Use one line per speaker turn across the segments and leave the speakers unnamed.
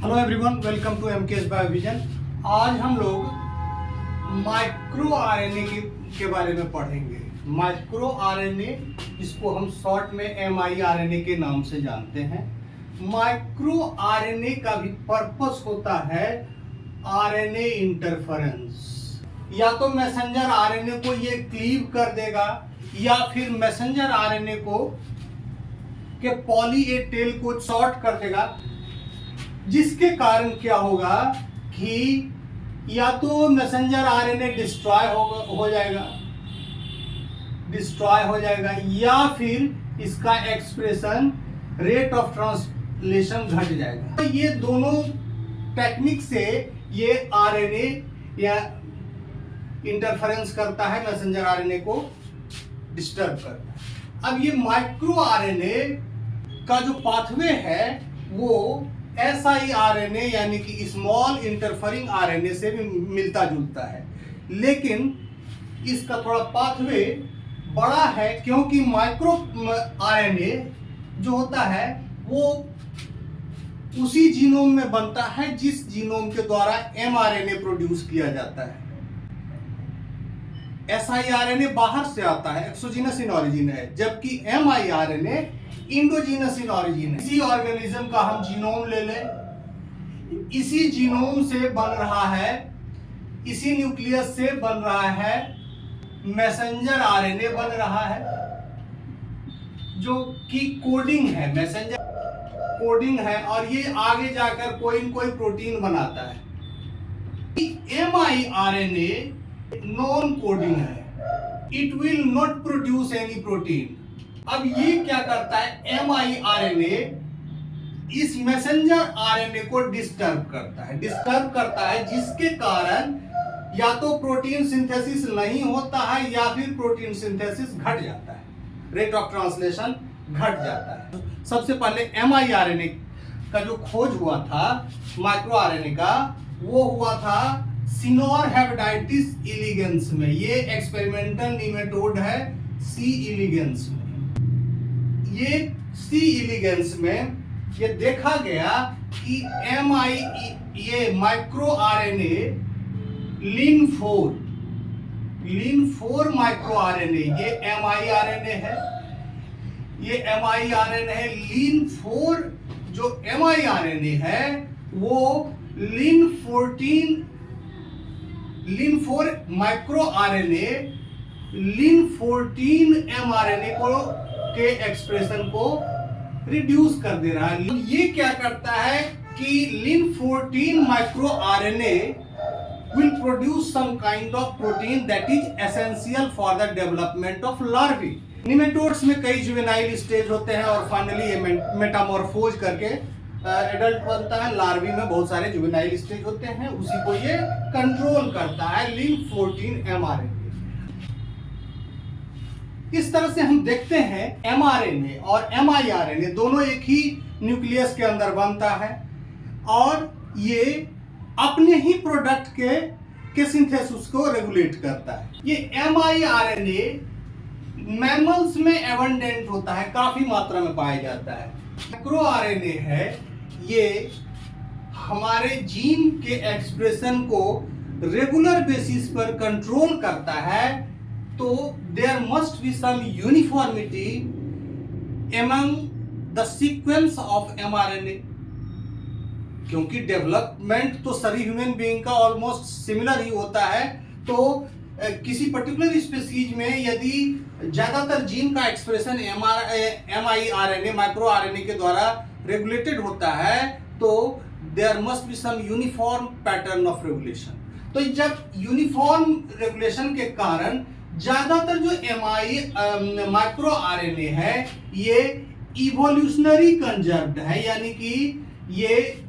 Hello everyone, welcome to MKS Biovision. आज हम लोग माइक्रो आरएनए के बारे में पढ़ेंगे। माइक्रो आरएनए, इसको हम शॉर्ट में एमआईआरएनए के नाम से जानते हैं। माइक्रो आरएनए का भी पर्पस होता है आरएनए इंटरफेरेंस। या तो मैसेंजर आरएनए को ये क्लीव कर देगा या फिर मैसेंजर आरएनए को के पॉली ए टेल को शॉर्ट कर देगा, जिसके कारण क्या होगा कि या तो मैसेंजर आरएनए डिस्ट्रॉय हो जाएगा या फिर इसका एक्सप्रेशन रेट ऑफ ट्रांसलेशन घट जाएगा। तो ये दोनों टेक्निक से ये आरएनए या इंटरफेरेंस करता है, मैसेंजर आरएनए को डिस्टर्ब करता है। अब ये माइक्रो आरएनए का जो पाथवे है वो siRNA यानी कि स्मॉल इंटरफेरिंग आरएनए से भी मिलता जुलता है, लेकिन इसका थोड़ा पाथवे बड़ा है, क्योंकि माइक्रो आरएनए जो होता है वो उसी जीनोम में बनता है जिस जीनोम के द्वारा mRNA प्रोड्यूस किया जाता है। siRNA बाहर से आता है, एक्सोजीनस इन ऑरिजिन है, जबकि mRNA इंडोजीनस इन ऑरिजिन है। इसी ऑर्गेनिज्म का हम जीनोम ले लें, इसी जीनोम से बन रहा है, इसी न्यूक्लियस से बन रहा है मैसेंजर आरएनए बन रहा है, जो कि कोडिंग है, मैसेंजर कोडिंग है, और ये आगे जाकर कोई न कोई प्रोटीन बनाता है। mRNA नॉन कोडिंग है, it will not produce any protein. अब ये क्या करता है, mRNA इस मैसेंजर आरएनए को डिस्टर्ब करता है, जिसके कारण या तो प्रोटीन सिंथेसिस नहीं होता है या फिर प्रोटीन सिंथेसिस घट जाता है, रेट ऑफ ट्रांसलेशन घट जाता है। सबसे पहले mRNA का जो खोज हुआ था माइक्रो आरएनए का, वो हुआ था सिनोर हेपेटाइटिस इलिगेंस में। ये एक्सपेरिमेंटल नीमेटोड है सी इलिगेंस में। ये सी इलिगेंस में ये देखा गया कि ये माइक्रो आरएनए लिन 4 माइक्रो आरएनए, ये mRNA है, ये mRNA है। लिन 4 जो mRNA है वो लिन 4 माइक्रो आरएनए लिन 14 mRNA को के एक्सप्रेशन को रिड्यूस कर दे रहा है। ये क्या करता है कि lin 14 micro RNA will produce some kind of protein that is essential for the development of larvae. Nematodes में कई जुवेनाइल स्टेज होते हैं और फाइनली ये मेटामॉर्फोज करके एडल्ट बनता है। लार्वी में बहुत सारे जुवेनाइल स्टेज होते हैं, उसी को ये कंट्रोल करता है लिन 14 mRNA। इस तरह से हम देखते हैं mRNA और mRNA दोनों एक ही न्यूक्लियस के अंदर बनता है और ये अपने ही प्रोडक्ट के सिंथेसिस को रेगुलेट करता है। ये mRNA मैमल्स में एबंडेंट होता है, काफी मात्रा में पाया जाता है। माइक्रो आरएनए है, ये हमारे जीन के एक्सप्रेशन को रेगुलर बेसिस पर कंट्रोल करता है। तो there must be some uniformity among the sequence of mRNA, क्योंकि डेवलपमेंट तो सभी ह्यूमन बीइंग का ऑलमोस्ट सिमिलर ही होता है। तो किसी पर्टिकुलर स्पीसीज में यदि ज्यादातर जीन का एक्सप्रेशन mRNA माइक्रो आरएनए के द्वारा रेगुलेटेड होता है, तो there must be some uniform pattern of regulation। तो जब यूनिफॉर्म रेगुलेशन के कारण ज्यादातर जो माइक्रो आरएनए है ये इवोल्यूशनरी कंजर्व्ड है, यानी कि ये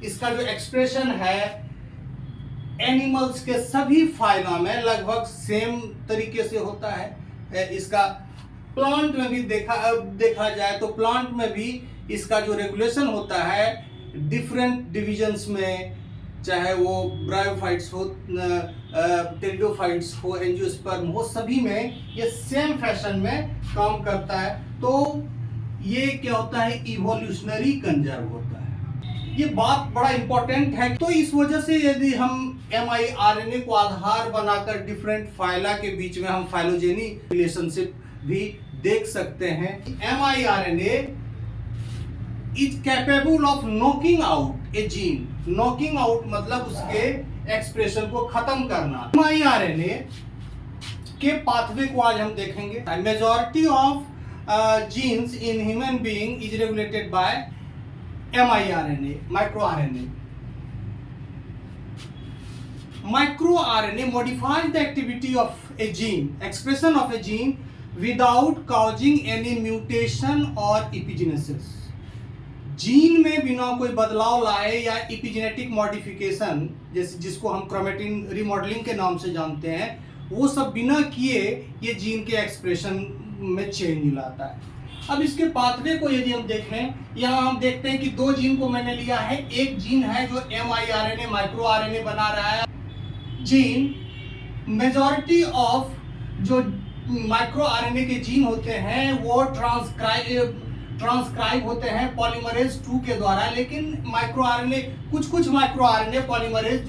इसका जो एक्सप्रेशन है एनिमल्स के सभी फाइला में लगभग सेम तरीके से होता है। इसका प्लांट में भी देखा जाए तो प्लांट में भी इसका जो रेगुलेशन होता है डिफरेंट डिविजन्स में, चाहे वो ब्रायोफाइट्स हो, टेरिडोफाइट्स हो, एंजियोस्पर्म हो, सभी में ये सेम फैशन में काम करता है। तो ये क्या होता है, इवोल्यूशनरी कंजर्व होता है। ये बात बड़ा इंपॉर्टेंट है। तो इस वजह से यदि हम mRNA को आधार बनाकर डिफरेंट फाइला के बीच में हम फाइलोजेनिक रिलेशनशिप भी देख सकते हैं। mRNA is capable of knocking out A gene. Knocking out मतलब उसके एक्सप्रेशन को खत्म करना। mRNA के पाथवे को आज हम देखेंगे। Majority of genes in human being is regulated by mRNA, microRNA. MicroRNA modifies the activity of a gene, expression of a gene without causing any mutation or epigenesis. Gene में बिना कोई बदलाव लाए या इपिजेनेटिक मॉडिफिकेशन, जैसे जिसको हम क्रोमेटिन रिमॉडलिंग के नाम से जानते हैं, वो सब बिना किए ये जीन के एक्सप्रेशन में चेंज लाता है। अब इसके पाथवे को यदि हम देखें, यहाँ हम देखते हैं कि दो जीन को मैंने लिया है। एक जीन है जो mRNA माइक्रो आरएनए बना रहा है। जीन मेजॉरिटी ऑफ जो माइक्रो आरएनए के जीन होते हैं वो ट्रांसक्राइब होते हैं पॉलीमरेज 2 के द्वारा, लेकिन माइक्रो आरएनए कुछ माइक्रो आरएनए पॉलीमरेज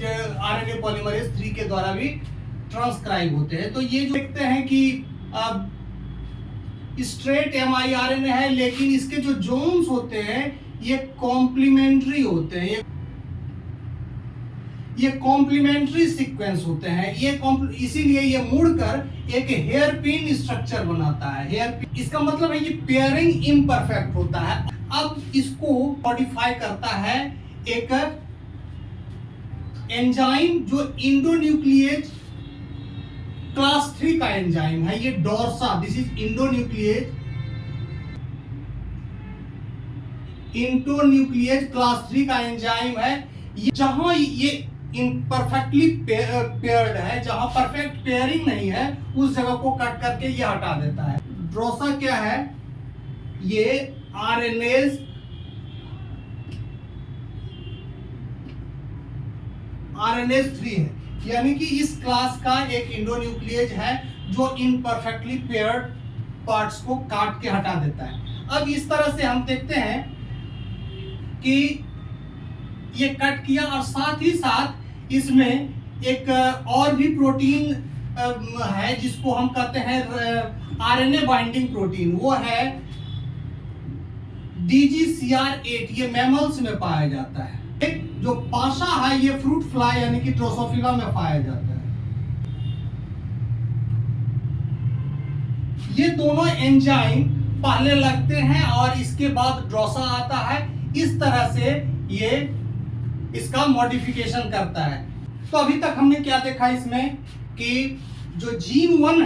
3 के द्वारा भी ट्रांसक्राइब होते हैं। तो ये जो देखते हैं कि स्ट्रेट mRNA है, लेकिन इसके जो जोन्स होते हैं ये कॉम्प्लीमेंट्री होते हैं, ये कॉम्प्लीमेंट्री सीक्वेंस होते हैं। ये इसीलिए ये मुड़कर एक हेयर पिन स्ट्रक्चर बनाता है। हेयर पिन इसका मतलब है ये पेयरिंग इम्परफेक्ट होता है। अब इसको मॉडिफाई करता है एक एंजाइम जो इंडोन्यूक्लिएज क्लास 3 का एंजाइम है। ये डोर्सा, दिस इज इंडोन्यूक्लिएज क्लास 3 का एंजाइम है। जहां ये इम्परफेक्टली पेयर्ड है, जहां परफेक्ट पेयरिंग नहीं है, उस जगह को कट करके ये हटा देता है। ड्रोसा क्या है? ये आरएनएज RNase 3 है, यानी कि इस क्लास का एक इंडोन्यूक्लिएज है जो इनपरफेक्टली पेयर्ड पार्ट्स को काट के हटा देता है। अब इस तरह से हम देखते हैं कि ये कट किया और साथ ही साथ इसमें एक और भी प्रोटीन है जिसको हम कहते हैं आरएनए बाइंडिंग प्रोटीन। वो है DGCR8। ये मैमल्स में पाया जाता है। एक जो पाशा है ये फ्रूट फ्लाई यानी कि ड्रोसोफिला में पाया जाता है। ये दोनों एंजाइम पहले लगते हैं और इसके बाद ड्रोसा आता है। इस तरह से ये इसका मॉडिफिकेशन करता है। तो अभी तक हमने क्या देखा इसमें कि जो जीन 1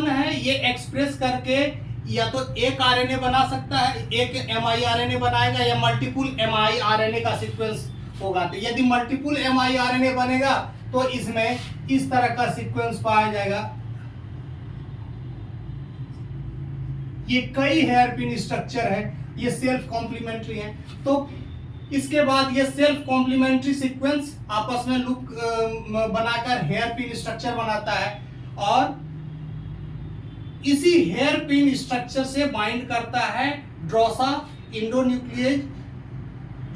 है ये एक्सप्रेस करके या तो एक आरएनए बना सकता है, एक mRNA बनाएगा, या मल्टीपल mRNA का सीक्वेंस होगा। तो यदि मल्टीपल mRNA बनेगा तो इसमें इस तरह का सीक्वेंस पाया जाएगा। ये कई हेयर पिन स्ट्रक्चर है, ये सेल्फ कॉम्प्लीमेंट्री है। तो इसके बाद ये सेल्फ कॉम्प्लीमेंट्री सीक्वेंस आपस में लूप बनाकर हेयर पिन स्ट्रक्चर बनाता है और इसी हेयर पिन स्ट्रक्चर से बाइंड करता है ड्रोसा इंडोन्यूक्लिएज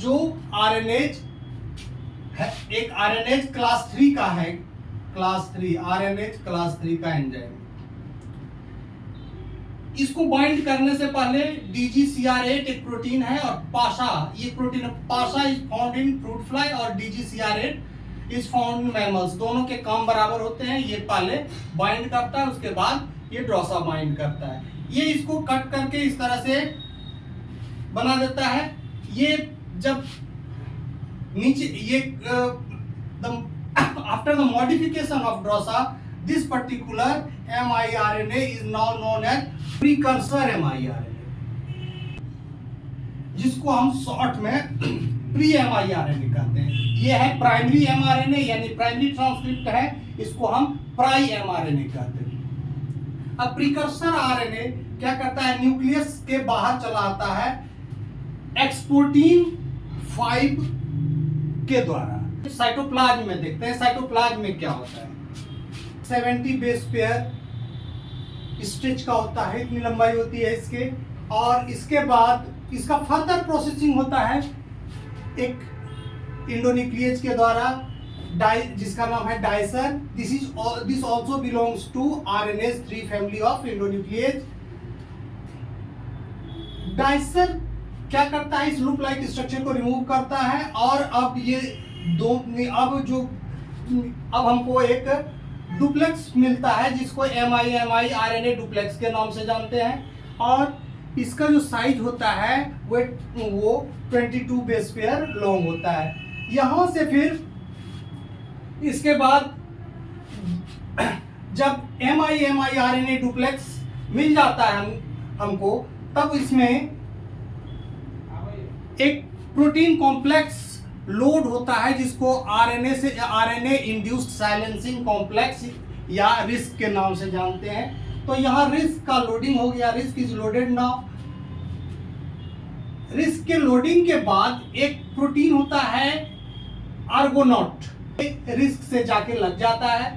जो आरएनएज है। एक आरएनएज क्लास 3 का है, आरएनएज क्लास 3 का एंजाइम। इसको बाइंड करने से पहले DGCR8 एक प्रोटीन है और पाशा, ये protein Pasha is found in fruit fly और DGCR8 is found in mammals. दोनों के काम बराबर होते हैं। ये पहले बाइंड करता है, उसके बाद ये ड्रोसा बाइंड करता है। ये इसको कट करके इस तरह से बना देता है। ये जब नीचे ये after the modification of Drosha this particular mRNA is now known as precursor mRNA, जिसको हम शॉर्ट में प्री mRNA कहते हैं। ये है प्राइमरी mRNA यानी प्राइमरी ट्रांसक्रिप्ट है, इसको हम प्राई mRNA कहते हैं। अब प्रीकर्सर आरएनए क्या करता है? न्यूक्लियस के बाहर चला आता है एक्सपोर्टीन 5 के द्वारा। साइटोप्लाज्म में देखते हैं साइटोप्लाज्म में क्या होता है। 70 बेस पेयर स्ट्रेच का होता है, इतनी लंबाई होती है इसके, और इसके बाद इसका फर्दर प्रोसेसिंग होता है एक इंडोन्यूक्लियेज के द्वारा जिसका नाम है Dicer. This also belongs to RNase 3 family of endonuclease. Dicer क्या करता है, इस लूप लाइक स्ट्रक्चर को रिमूव करता है और अब ये अब हमको एक डुप्लेक्स मिलता है जिसको MI RNA डुप्लेक्स के नाम से जानते हैं और इसका जो साइज होता है वो 22 बेस पेयर लॉन्ग होता है। यहां से फिर इसके बाद जब MI RNA डुप्लेक्स मिल जाता है हमको, तब इसमें एक प्रोटीन कॉम्प्लेक्स लोड होता है जिसको RNA इंड्यूस्ड साइलेंसिंग कॉम्प्लेक्स या रिस्क के नाम से जानते हैं। तो यहाँ रिस्क का लोडिंग हो गया, risk is loaded now. Risk के लोडिंग के बाद एक प्रोटीन होता है आर्गोनॉट, रिस्क से जाके लग जाता है।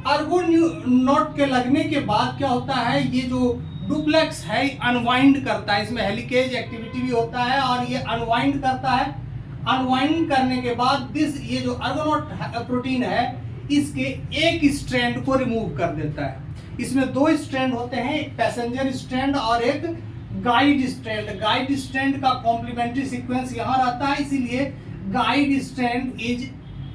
आर्गोनॉट के लगने के बाद क्या होता है, ये जो डुप्लेक्स है अनवाइंड करता है, इसमें हेलिकेज एक्टिविटी भी होता है और ये अनवाइंड करता है। अनवाइंड करने के बाद ये जो आर्गोनॉट प्रोटीन है इसके एक स्ट्रैंड को रिमूव कर देता है। इसमें दो स्ट्रैंड होते हैं, एक पैसेंजर स्ट्रैंड और एक गाइड स्ट्रैंड। गाइड स्ट्रैंड का कॉम्प्लीमेंट्री सीक्वेंस यहाँ रहता है, इसीलिए guide strand is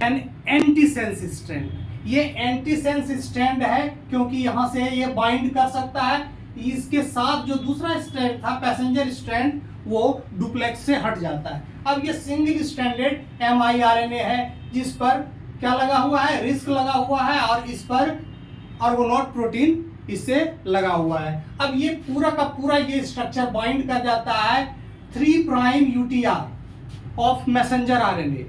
an antisense strand. ये एंटीसेंस स्ट्रैंड है क्योंकि यहाँ से ये बाइंड कर सकता है। इसके साथ जो दूसरा स्ट्रैंड था पैसेंजर स्ट्रैंड, वो डुप्लेक्स से हट जाता है। अब ये सिंगल स्ट्रैंडेड MI-RNA है जिस पर क्या लगा हुआ है, रिस्क लगा हुआ है और इस पर आर्गोनॉट प्रोटीन इससे लगा हुआ है। अब ये पूरा का पूरा ये स्ट्रक्चर बाइंड कर जाता है 3' UTR of messenger RNA।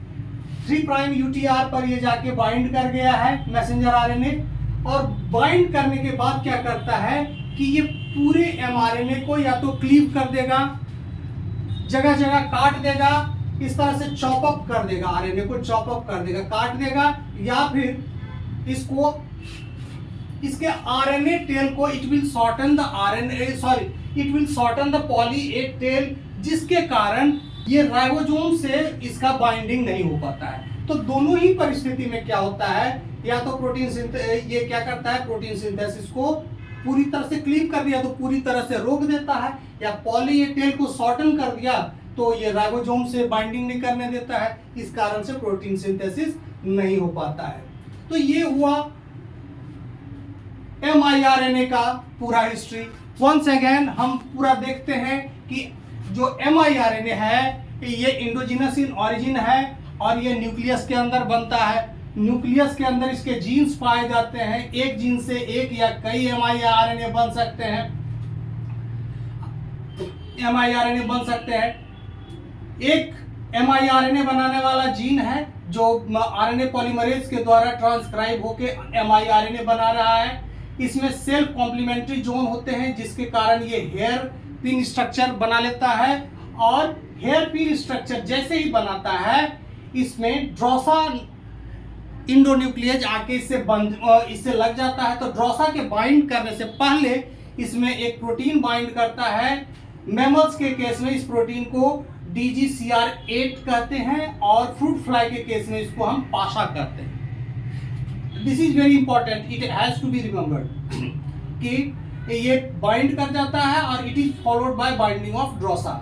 3' UTR पर ये जाके बाइंड कर गया है मैसेंजर RNA और बाइंड करने के बाद क्या करता है कि ये पूरे mRNA को या तो क्लीव कर देगा, जगह जगह काट देगा, इस तरह से चॉप अप कर देगा, RNA को चॉप अप कर देगा, काट देगा, या फिर इसको इसके RNA टेल को it will shorten the poly A tail, जिसके कारण ये राइबोसोम से इसका बाइंडिंग नहीं हो पाता है। तो दोनों ही परिस्थिति में क्या होता है, या तो ये क्या करता है, प्रोटीन सिंथेसिस को पूरी तरह से क्लीव कर दिया तो पूरी तरह से रोक देता है, या पॉली ए टेल को शॉर्टन कर दिया तो ये राइबोसोम से बाइंडिंग नहीं करने देता है, इस कारण से प्रोटीन सिंथेसिस नहीं हो पाता है। तो ये हुआ MI-RNA का पूरा हिस्ट्री। वंस अगेन हम पूरा देखते हैं कि जो MI-RNA है ये इंडोजिनस इन ऑरिजिन है और ये न्यूक्लियस के अंदर बनता है। न्यूक्लियस के अंदर इसके जीन्स पाए जाते हैं, एक जीन से एक या कई MI-RNA बन सकते हैं, MI-RNA बन सकते हैं। एक MI-RNA बनाने वाला जीन है जो RNA पॉलीमरेज के द्वारा ट्रांसक्राइब होके MI-RNA बना रहा है। इसमें सेल्फ कॉम्प्लीमेंट्री जोन होते हैं जिसके कारण ये हेयर पिन स्ट्रक्चर बना लेता है, और हेयर पिन स्ट्रक्चर जैसे ही बनाता है इसमें ड्रोसा इंडोन्यूक्लियेज आके इससे लग जाता है। तो ड्रोसा के बाइंड करने से पहले इसमें एक प्रोटीन बाइंड करता है। मैमल्स के केस में इस प्रोटीन को DGCR8 कहते हैं और फ्रूट फ्लाई के केस में इसको हम पाशा कहते हैं। This is very important, it has to be remembered कि ये बाइंड कर जाता है और it is followed by binding of Drosha.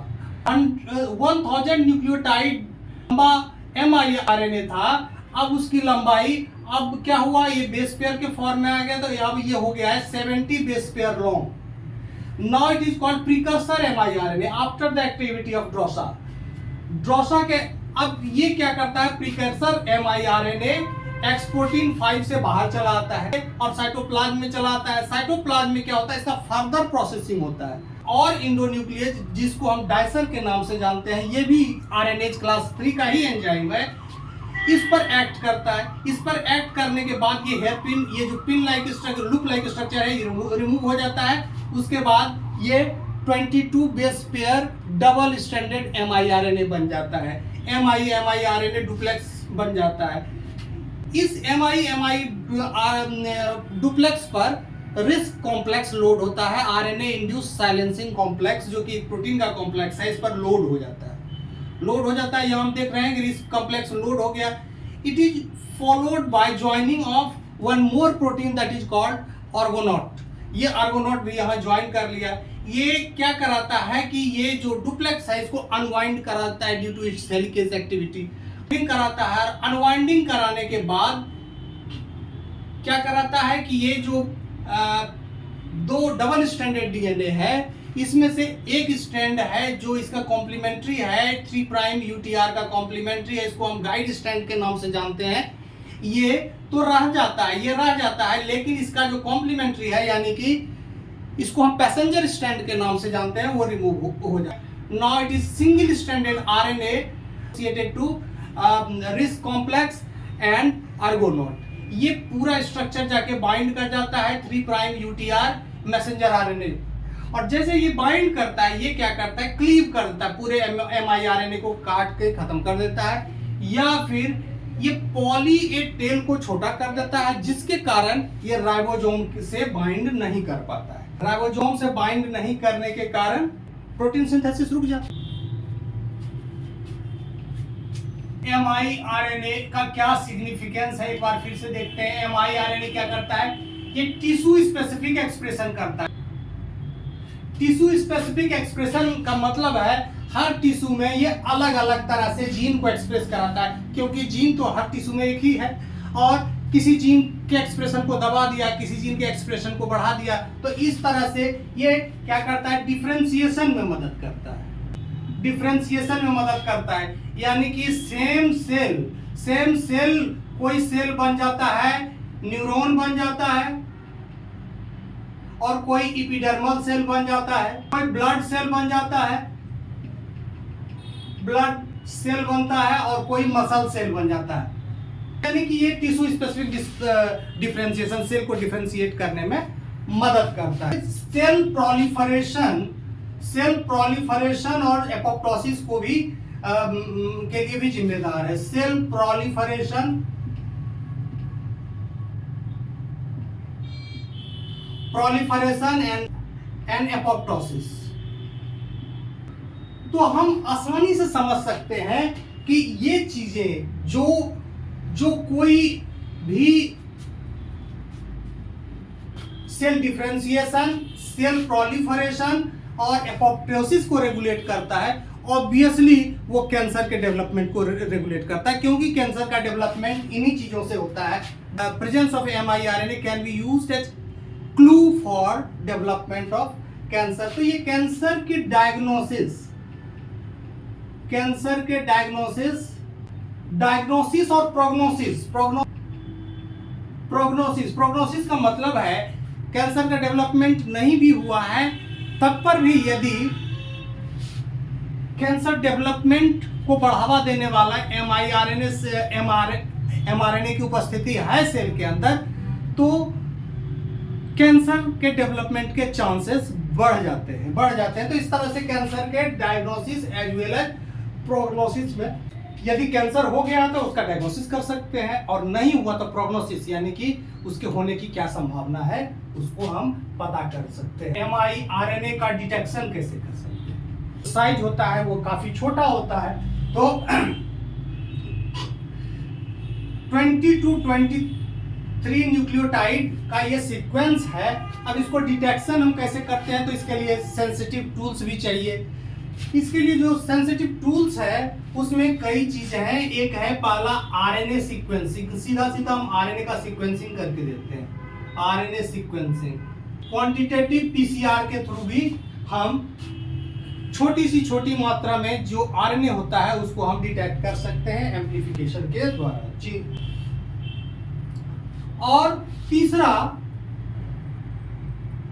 1000 nucleotide लंबा MI-RNA था, अब उसकी लंबाई अब क्या हुआ, ये बेस पेयर के फॉर्म में आ गया, तो अब ये हो गया है 70 base pair long. Now it is called precursor MI-RNA after the activity of Drosha. Drosha के अब ये क्या करता है, प्रीकर्सर MI-RNA एक्सप्रोटीन 5 से बाहर चला आता है और साइटोप्लाज्म में चला आता है। साइटोप्लाज्म में क्या होता है, इसका फर्दर प्रोसेसिंग होता है और इंडोन्यूक्लियेज जिसको हम डाइसर के नाम से जानते हैं, ये भी RNase क्लास 3 का ही एंजाइम है, इस पर एक्ट करता है। इस पर एक्ट करने के बाद ये हेयर पिन, ये जो pin like structure, loop like structure है, ये रिमूव हो जाता है। उसके बाद ये 22 base pair double stranded MI-RNA बन जाता है, MI-RNA डुप्लेक्स बन जाता है। इस MI डुप्लेक्स पर रिस्क कॉम्प्लेक्स लोड होता है, RNA इंड्यूस्ड साइलेंसिंग कॉम्प्लेक्स, जो कि एक प्रोटीन का कॉम्प्लेक्स है, इस पर लोड हो जाता है। लोड हो जाता है, यहाँ हम देख रहे हैं कि रिस कॉम्प्लेक्स लोड हो गया। It is followed by joining of one more protein that is called आर्गोनॉट। ये आर्गोनॉट भी यहाँ ज्वाइन कर लिया। ये क्या कराता है कि ये जो डुप्लेक्स है इसको अनवाइंड कराता है due to its helicase activity कराता है। अनवाइंडिंग कराने के बाद क्या कराता है कि ये जो दो डबल स्ट्रैंडेड डीएनए है इसमें से एक स्ट्रैंड है जो इसका कॉम्प्लीमेंट्री है, 3 प्राइम यूटीआर का कॉम्प्लीमेंट्री है, इसको हम गाइड स्ट्रैंड के नाम से जानते हैं। ये तो रह जाता है, ये रह जाता है, लेकिन इसका जो कॉम्प्लीमेंट्री है यानी कि इसको हम पैसेंजर स्ट्रैंड के नाम से जानते हैं, वो रिमूव हो जाए। Now it is single stranded RNA associated to RISC complex and Argonaute. ये पूरा स्ट्रक्चर जाके बाइंड कर जाता है 3 प्राइम यूटीआर मैसेंजर आरएनए, और जैसे ये बाइंड करता है ये क्या करता है, क्लीव कर देता है, पूरे एमआईआरएनए को काट के खत्म कर देता है, या फिर ये पॉली ए टेल को छोटा कर देता है, जिसके कारण ये राइबोसोम से बाइंड नहीं कर पाता है। राइबोसोम से बाइंड नहीं करने के कारण प्रोटीन सिंथेसिस रुक जाता है। एमआईआरएनए का क्या सिग्निफिकेंस है, एक बार फिर से देखते हैं। एमआईआरएनए क्या करता है, ये टिश्यू स्पेसिफिक एक्सप्रेशन करता है। टिश्यू स्पेसिफिक एक्सप्रेशन का मतलब है हर टिश्यू में ये अलग अलग तरह से जीन को एक्सप्रेस कराता है, क्योंकि जीन तो हर टिश्यू में एक ही है, और किसी जीन के एक्सप्रेशन को दबा दिया, किसी जीन के एक्सप्रेशन को बढ़ा दिया, तो इस तरह से ये क्या करता है, डिफरेंशिएशन में मदद करता है। डिफरेंशिएशन में मदद करता है, यानी कि सेम सेल कोई सेल बन जाता है, न्यूरॉन बन जाता है, और कोई एपिडर्मल सेल बन जाता है, कोई ब्लड सेल बन जाता है, ब्लड सेल बनता है, और कोई मसल सेल बन जाता है। यानी कि ये टिश्यू स्पेसिफिक डिफरेंशिएशन सेल को डिफरेंशिएट करने में मदद करता है। सेल प्रोलिफरेशन और एपोप्टोसिस को भी के लिए भी जिम्मेदार है। Cell proliferation and apoptosis. तो हम आसानी से समझ सकते हैं कि ये चीजें जो कोई भी सेल डिफरेंशिएशन, सेल प्रोलिफरेशन और एपोप्टोसिस को रेगुलेट करता है, ऑब्वियसली वो कैंसर के डेवलपमेंट को रेगुलेट करता है, क्योंकि कैंसर का डेवलपमेंट इन्हीं चीजों से होता है। Presence of miRNA can be used as clue for development of cancer. तो ये कैंसर के डायग्नोसिस और प्रोग्नोसिस का मतलब है कैंसर का डेवलपमेंट नहीं भी हुआ है तब पर भी यदि कैंसर डेवलपमेंट को बढ़ावा देने वाला एमआरएनए की उपस्थिति है सेल के अंदर, तो कैंसर के डेवलपमेंट के चांसेस बढ़ जाते हैं। तो इस तरह से कैंसर के diagnosis as well as prognosis में, यदि कैंसर हो गया तो उसका डायग्नोसिस कर सकते हैं, और नहीं हुआ तो प्रोग्नोसिस यानी कि उसके होने की क्या संभावना है उसको हम पता कर सकते हैं। एमआईआरएनए का डिटेक्शन कैसे कर सकते हैं, साइज होता है वो काफी छोटा होता है, तो 20 to 23 न्यूक्लियोटाइड का ये सीक्वेंस है। अब इसको डिटेक्शन हम कैसे करते हैं, तो इसके लिए सेंसिटिव टूल्स भी चाहिए। इसके लिए जो सेंसिटिव टूल्स है उसमें कई चीजें हैं। एक है पहला आरएनए सीक्वेंसिंग, सीधा हम आरएनए का सीक्वेंसिंग करके देते हैं। आरएनए सीक्वेंसिंग क्वांटिटेटिव पीसीआर के थ्रू भी हम छोटी मात्रा में जो आरएनए होता है उसको हम डिटेक्ट कर सकते हैं एम्प्लीफिकेशन के द्वारा जी। और तीसरा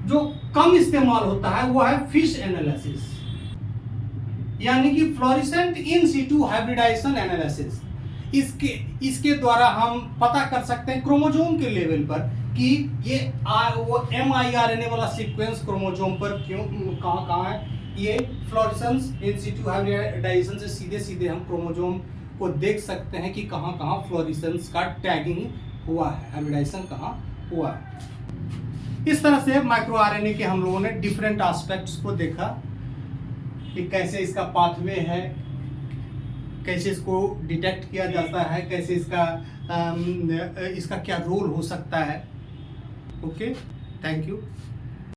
जो कम इस्तेमाल होता है वो है फिश एनालिसिस, यानी कि fluorescent in situ hybridization analysis. इसके द्वारा हम पता कर सकते हैं क्रोमोसोम के लेवल पर कि ये वो एमआईआरएनए वाला सीक्वेंस क्रोमोसोम पर क्यों कहाँ है। ये फ्लोरेसेंस इन सीटू हाइब्रिडाइजेशन से सीधे हम क्रोमोसोम को देख सकते हैं कि कहाँ फ्लोरेसेंस का टैगिंग हुआ है, हाइब्रिडाइजेशन कहाँ हुआ है। इस तरह से माइक्रो आरएनए के हम लोगों ने डिफरेंट एस्पेक्ट्स को देखा कि कैसे इसका पाथवे है, कैसे इसको डिटेक्ट किया जाता है, कैसे इसका क्या रोल हो सकता है। Okay, thank you.